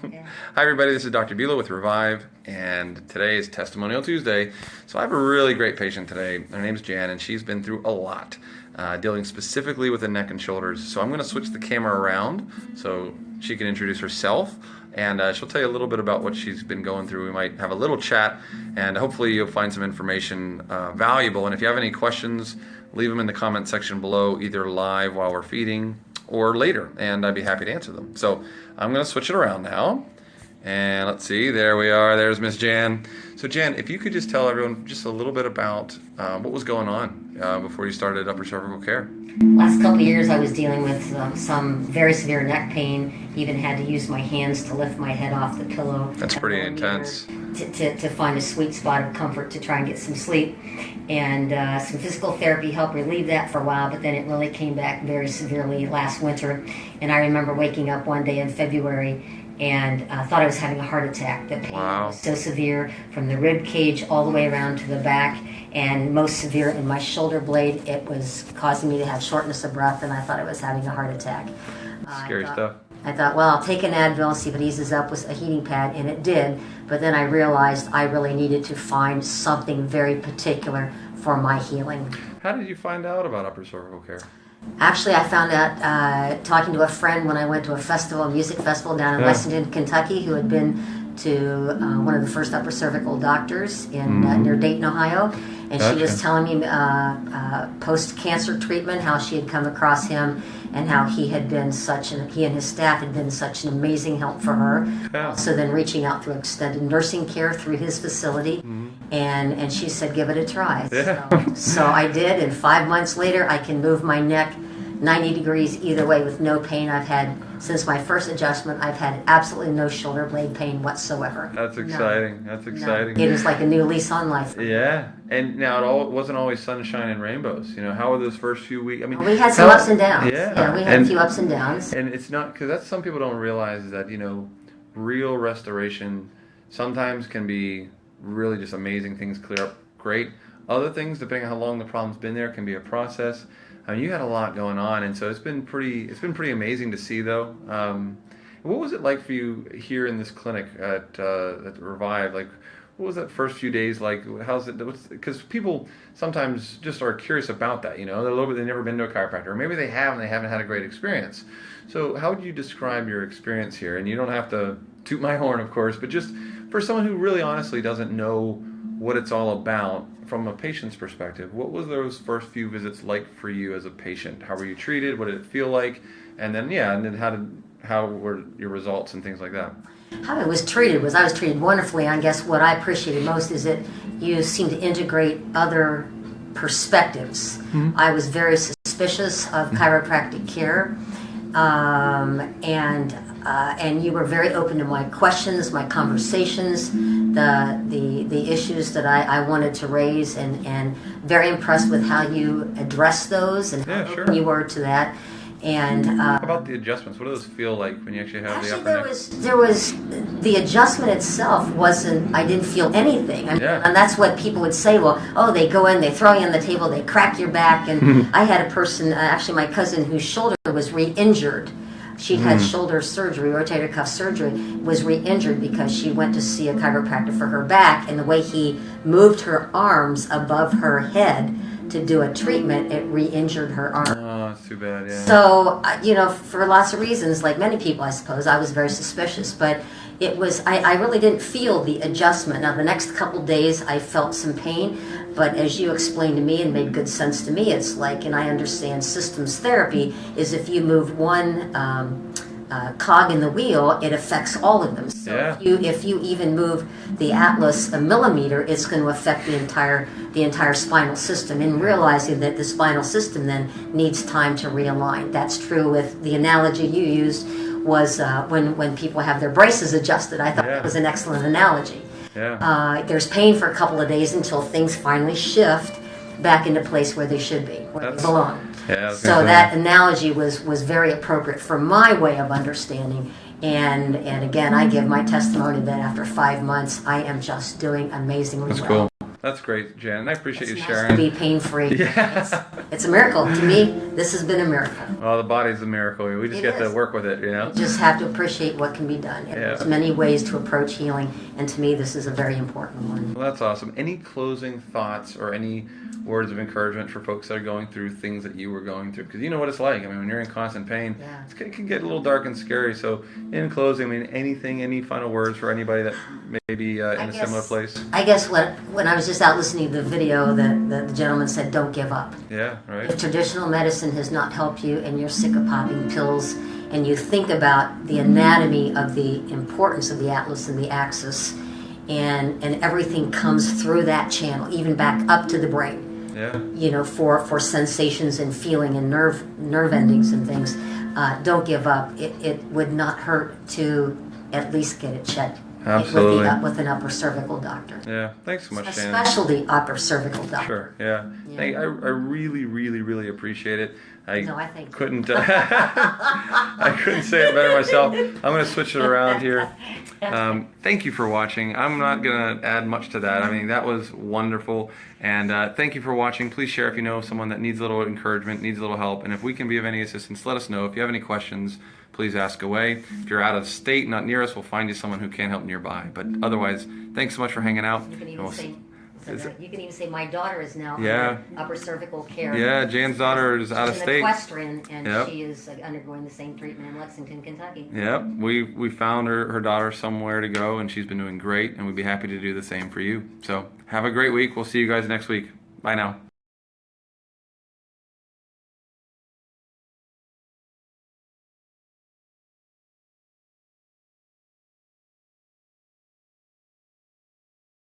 Okay. Hi everybody, this is Dr. Bula with Revive, and today is Testimonial Tuesday. So I have a really great patient today. Her name's Jan, and she's been through a lot, dealing specifically with the neck and shoulders. So I'm going to switch the camera around so she can introduce herself, and she'll tell you a little bit about what she's been going through. We might have a little chat, and hopefully you'll find some information valuable. And if you have any questions, leave them in the comment section below, either live while we're feeding or later, and I'd be happy to answer them. So I'm going to switch it around now, and let's see, there we are, there's Miss Jan. So Jan, if you could just tell everyone just a little bit about what was going on before you started Upper Cervical Care. Last couple of years I was dealing with some very severe neck pain, even had to use my hands to lift my head off the pillow. That's pretty intense. To find a sweet spot of comfort to try and get some sleep. And some physical therapy helped relieve that for a while, but then it really came back very severely last winter. And I remember waking up one day in February and thought I was having a heart attack. The pain was so severe from the rib cage all the way around to the back, and most severe in my shoulder blade. It was causing me to have shortness of breath, and I thought I was having a heart attack. Scary stuff. I thought, well, I'll take an Advil, see if it eases up with a heating pad, and it did. But then I realized I really needed to find something very particular for my healing. How did you find out about Upper Cervical Care? Actually, I found out talking to a friend when I went to a music festival down in Lexington, Kentucky, who had been to one of the first upper cervical doctors in near Dayton, Ohio. And she was telling me post-cancer treatment, how she had come across him and how he and his staff had been such an amazing help for her. So then reaching out through extended nursing care through his facility. And she said, give it a try. So I did, and 5 months later, I can move my neck 90 degrees either way with no pain. I've had, since my first adjustment, I've had absolutely no shoulder blade pain whatsoever. That's exciting. That's exciting. It was like a new lease on life. Yeah. And now it wasn't always sunshine and rainbows. You know, how were those first few weeks? I mean, we had some ups and downs. Yeah. We had a few ups and downs. And it's not, because that's, some people don't realize that, you know, real restoration sometimes can be really just amazing. Things clear up great. Other things, depending on how long the problem's been there, can be a process. I mean, you had a lot going on, and so it's been pretty amazing to see, though. What was it like for you here in this clinic at Revive? Like, what was that first few days like? How's it? Because people sometimes just are curious about that. You know, they've never been to a chiropractor, or maybe they have and they haven't had a great experience. So, how would you describe your experience here? And you don't have to toot my horn, of course, but just for someone who really honestly doesn't know what it's all about, from a patient's perspective, what was those first few visits like for you as a patient? How were you treated? What did it feel like? And then, how were your results and things like that? How I was treated was I was treated wonderfully. I guess what I appreciated most is that you seem to integrate other perspectives. I was very suspicious of chiropractic care, and you were very open to my questions, my conversations, the issues that I wanted to raise, and very impressed with how you addressed those and how open you were to that. And how about the adjustments? What do those feel like when you actually have the upper neck? There was the adjustment itself wasn't. I didn't feel anything. And that's what people would say. Well, they go in, they throw you on the table, they crack your back. And I had a person, actually my cousin, whose shoulder was re-injured. She had shoulder surgery, rotator cuff surgery, was re-injured because she went to see a chiropractor for her back, and the way he moved her arms above her head to do a treatment, it re-injured her arm. Oh, that's too bad, yeah. So, for lots of reasons, like many people, I suppose, I was very suspicious, but it was, I really didn't feel the adjustment. Now, the next couple days, I felt some pain, but as you explained to me and made good sense to me, it's like, and I understand systems therapy, is if you move one cog in the wheel, it affects all of them. So if you even move the atlas a millimeter, it's going to affect the entire spinal system. And realizing that the spinal system then needs time to realign. That's true with the analogy you used was when people have their braces adjusted. I thought that was an excellent analogy. There's pain for a couple of days until things finally shift back into place where they should be, where they belong. So that analogy was very appropriate for my way of understanding. And again, I give my testimony that after 5 months, I am just doing amazingly well. That's cool. That's great, Jan. And I appreciate It's you nice sharing. to be pain-free. Yeah. It's a miracle. To me, this has been a miracle. Well, the body's a miracle. We just It get to is. work with it, you know? You just have to appreciate what can be done. And Yeah. there's many ways to approach healing, and to me, this is a very important one. Well, that's awesome. Any closing thoughts or any words of encouragement for folks that are going through things that you were going through? Because you know what it's like. I mean, when you're in constant pain, Yeah. it can get a little dark and scary. So, in closing, I mean, any final words for anybody that may be in a similar place? I guess when I was just out listening to the video, the gentleman said, "Don't give up." Yeah, right. If traditional medicine has not helped you and you're sick of popping pills, and you think about the anatomy of the importance of the atlas and the axis, and everything comes through that channel, even back up to the brain. Yeah. You know, for sensations and feeling and nerve endings and things. Don't give up. It would not hurt to at least get it checked. Absolutely. With an upper cervical doctor. Yeah. Thanks so much, Shannon. Especially upper cervical doctor. Sure. Yeah. I really, really, really appreciate it. I think couldn't. I couldn't say it better myself. I'm going to switch it around here. Thank you for watching. I'm not going to add much to that. I mean, that was wonderful. And thank you for watching. Please share if you know someone that needs a little encouragement, needs a little help. And if we can be of any assistance, let us know. If you have any questions, please ask away. If you're out of state, not near us, we'll find you someone who can help nearby. But otherwise, thanks so much for hanging out. You can even say my daughter is now under upper cervical care. Yeah, Jan's daughter is out of state. Equestrian, and she is undergoing the same treatment in Lexington, Kentucky. Yep, we found her daughter somewhere to go, and she's been doing great, and we'd be happy to do the same for you. So have a great week. We'll see you guys next week. Bye now.